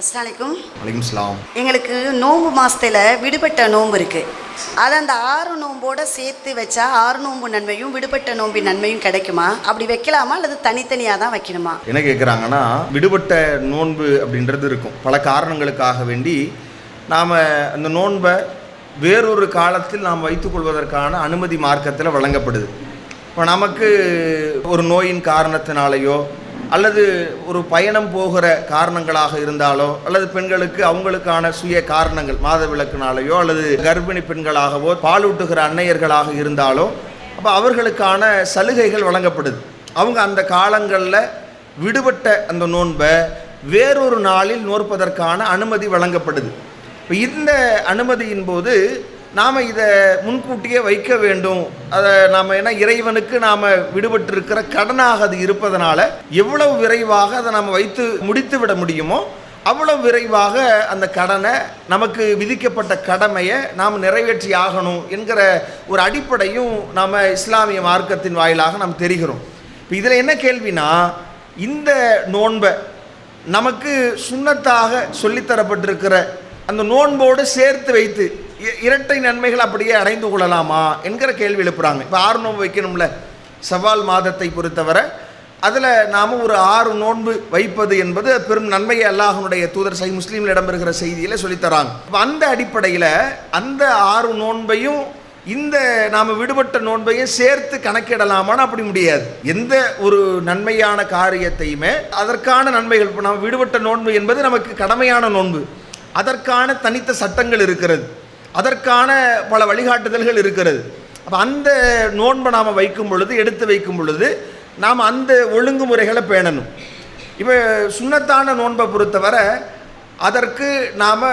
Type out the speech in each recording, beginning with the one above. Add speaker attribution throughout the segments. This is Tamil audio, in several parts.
Speaker 1: அஸ்ஸலாமு
Speaker 2: வலைக்கும் சலாம்.
Speaker 1: எங்களுக்கு நோன்பு மாதத்தில் விடுபட்ட நோன்பு இருக்குது. அதை அந்த 6 நோம்போட சேர்த்து வச்சா 6 நோன்பு நன்மையும் விடுபட்ட நோம்பின் நன்மையும் கிடைக்குமா? அப்படி வைக்கலாமா அல்லது தனித்தனியாக தான் வைக்கணுமா?
Speaker 2: என்ன கேட்குறாங்கன்னா, விடுபட்ட நோன்பு அப்படின்றது இருக்கும். பல காரணங்களுக்காக வேண்டி நாம் அந்த நோன்பை வேறொரு காலத்தில் நாம் வைத்துக்கொள்வதற்கான அனுமதி மார்க்கத்தில் வழங்கப்படுது. இப்போ நமக்கு ஒரு நோயின் காரணத்தினாலேயோ அல்லது ஒரு பயணம் போகிற காரணங்களாக இருந்தாலோ அல்லது பெண்களுக்கு அவங்களுக்கான சுய காரணங்கள் மாதவிலக்குனாலேயோ அல்லது கர்ப்பிணி பெண்களாகவோ பாலூட்டுகிற அன்னையர்களாக இருந்தாலோ அப்போ அவர்களுக்கான சலுகைகள் வழங்கப்படுது. அவங்க அந்த காலங்களில் விடுபட்ட அந்த நோன்பை வேறொரு நாளில் நோற்பதற்கான அனுமதி வழங்கப்படுது. இப்போ இந்த அனுமதியின் போது நாம் இதை முன்கூட்டியே வைக்க வேண்டும். அதை நாம் ஏன்னா இறைவனுக்கு நாம் விடுபட்டிருக்கிற கடனாக அது இருப்பதனால எவ்வளவு விரைவாக அதை நாம் வைத்து முடித்து விட முடியுமோ அவ்வளவு விரைவாக அந்த கடனை, நமக்கு விதிக்கப்பட்ட கடமையை நாம் நிறைவேற்றி ஆகணும் என்கிற ஒரு அடிப்படையும் நாம் இஸ்லாமிய மார்க்கத்தின் வாயிலாக நாம் தெரிகிறோம். இப்போ இதில் என்ன கேள்வினா, இந்த நோன்பை நமக்கு சுன்னத்தாக சொல்லித்தரப்பட்டிருக்கிற அந்த நோன்போடு சேர்த்து வைத்து இரட்டை நன்மைகள் அப்படியே அடைந்து கொள்ளலாமா என்கிற கேள்வி எழுப்புறாங்க. இப்போ 6 நோன்பு வைக்கணும்ல, சவால் மாதத்தை பொறுத்தவரை அதில் நாம் ஒரு 6 நோன்பு வைப்பது என்பது பெரும் நன்மையை அல்லாஹ்வுடைய தூதர் சஹீஹ் முஸ்லீமில் இடம்பெறுகிற செய்தியில் சொல்லித்தராங்க. இப்போ அந்த அடிப்படையில் அந்த 6 நோன்பையும் இந்த நாம் விடுபட்ட நோன்பையும் சேர்த்து கணக்கிடலாமான்னு அப்படி முடியாது. எந்த ஒரு நன்மையான காரியத்தையுமே அதற்கான நன்மைகள், இப்போ நாம் விடுபட்ட நோன்பு என்பது நமக்கு கடமையான நோன்பு, அதற்கான தனித்த சட்டங்கள் இருக்கிறது, அதற்கான பல வழிகாட்டுதல்கள் இருக்கிறது. அப்போ அந்த நோன்பை நாம் வைக்கும் பொழுது, எடுத்து வைக்கும் பொழுது நாம் அந்த ஒழுங்குமுறைகளை பேணணும். இப்போ சுன்னத்தான நோன்பை பொறுத்தவரை அதற்கு நாம்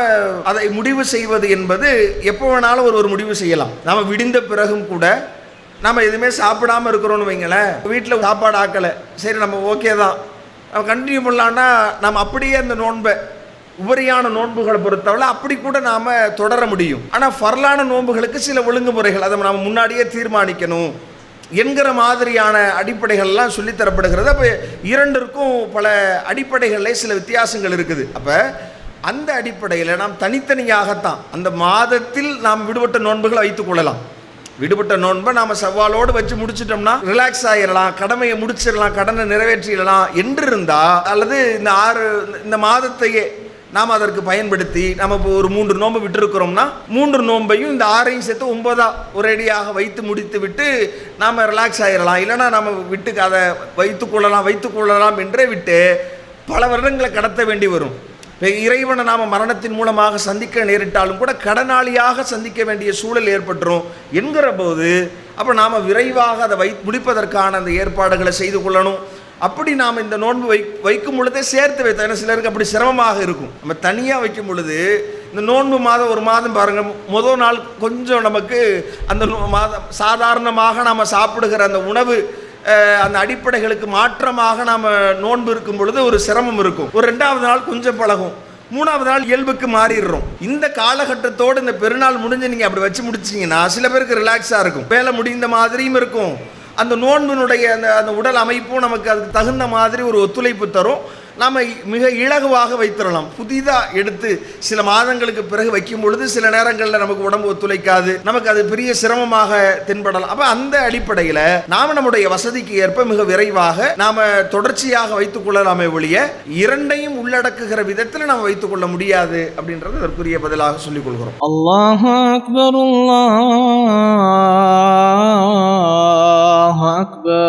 Speaker 2: அதை முடிவு செய்வது என்பது எப்போ வேணாலும் ஒரு முடிவு செய்யலாம். நாம் விடிந்த பிறகும் கூட நாம் எதுவுமே சாப்பிடாமல் இருக்கிறோன்னு வைங்களேன், வீட்டில் சாப்பாடு ஆக்கலை, சரி நம்ம ஓகே தான், நம்ம கண்டினியூ பண்ணலான்னா நாம் அப்படியே அந்த நோன்பை உபரியான நோன்புகளை பொறுத்தவரை அப்படி கூட நாம் தொடர முடியும். ஆனால் ஃபர்லான நோன்புகளுக்கு சில ஒழுங்குமுறைகள் அதை நாம் முன்னாடியே தீர்மானிக்கணும் என்கிற மாதிரியான அடிப்படைகள்லாம் சொல்லித்தரப்படுகிறது. அப்போ இரண்டிற்கும் பல அடிப்படைகளில் சில வித்தியாசங்கள் இருக்குது. அப்போ அந்த அடிப்படையில் நாம் தனித்தனியாகத்தான் அந்த மாதத்தில் நாம் விடுபட்ட நோன்புகளை வைத்துக் கொள்ளலாம். விடுபட்ட நோன்பை நாம் சவாலோடு வச்சு முடிச்சிட்டோம்னா ரிலாக்ஸ் ஆகிடலாம், கடமையை முடிச்சிடலாம், கடனை நிறைவேற்றிடலாம் என்று இருந்தால், அல்லது இந்த மாதத்தையே நாம் அதற்கு பயன்படுத்தி நம்ம இப்போ ஒரு 3 நோன்பு விட்டுருக்கிறோம்னா 3 நோன்பையும் இந்த 6ஐயும் சேர்த்து 9 ஒரேடியாக வைத்து முடித்து விட்டு நாம் ரிலாக்ஸ் ஆகிடலாம். இல்லைனா நம்ம விட்டுக்கு அதை வைத்துக்கொள்ளலாம் என்றே விட்டு பல வருடங்களை கடத்த வேண்டி வரும். இப்போ இறைவனை நாம் மரணத்தின் மூலமாக சந்திக்க நேரிட்டாலும் கூட கடனாளியாக சந்திக்க வேண்டிய சூழல் ஏற்பட்டுரும் என்கிற போது அப்போ நாம் விரைவாக அதை முடிப்பதற்கான அந்த ஏற்பாடுகளை செய்து கொள்ளணும். அப்படி நாம் இந்த நோன்பு வைக்கும் பொழுதே சேர்த்து வைத்தோம். ஏன்னா சிலருக்கு அப்படி சிரமமாக இருக்கும். நம்ம தனியாக வைக்கும் பொழுது இந்த நோன்பு மாதம் ஒரு மாதம் பாருங்கள், முதல் நாள் கொஞ்சம் நமக்கு அந்த மாதம் சாதாரணமாக நாம் சாப்பிடுகிற அந்த உணவு அந்த அடிப்படைகளுக்கு மாற்றமாக நாம் நோன்பு இருக்கும் பொழுது ஒரு சிரமம் இருக்கும். ஒரு 2வது நாள் கொஞ்சம் பழகும், 3வது நாள் இயல்புக்கு மாறிடுறோம். இந்த காலகட்டத்தோடு இந்த பெருநாள் முடிஞ்சு நீங்கள் அப்படி வச்சு முடிச்சிங்கன்னா சில பேருக்கு ரிலாக்ஸாக இருக்கும், வேலை முடிந்த மாதிரியும் இருக்கும், அந்த நோன்பினுடைய அந்த உடல் அமைப்பும் நமக்கு அதுக்கு தகுந்த மாதிரி ஒரு ஒத்துழைப்பு தரும். நாம் மிக இலகுவாக வைத்திடலாம். புதிதாக எடுத்து சில மாதங்களுக்கு பிறகு வைக்கும் பொழுது சில நேரங்களில் நமக்கு உடம்பு ஒத்துழைக்காது, நமக்கு அது பெரிய சிரமமாக தென்படலாம். அப்போ அந்த அடிப்படையில் நாம் நம்முடைய வசதிக்கு ஏற்ப மிக விரைவாக நாம் தொடர்ச்சியாக வைத்துக் கொள்ளலாமே ஒழிய இரண்டையும் உள்ளடக்குகிற விதத்தில் நாம் வைத்துக் கொள்ள முடியாது அப்படின்றது அதற்குரிய பதிலாக சொல்லிக் கொள்கிறோம்.
Speaker 3: அல்லாஹு அக்பர், அல்லாஹு அக்பர்.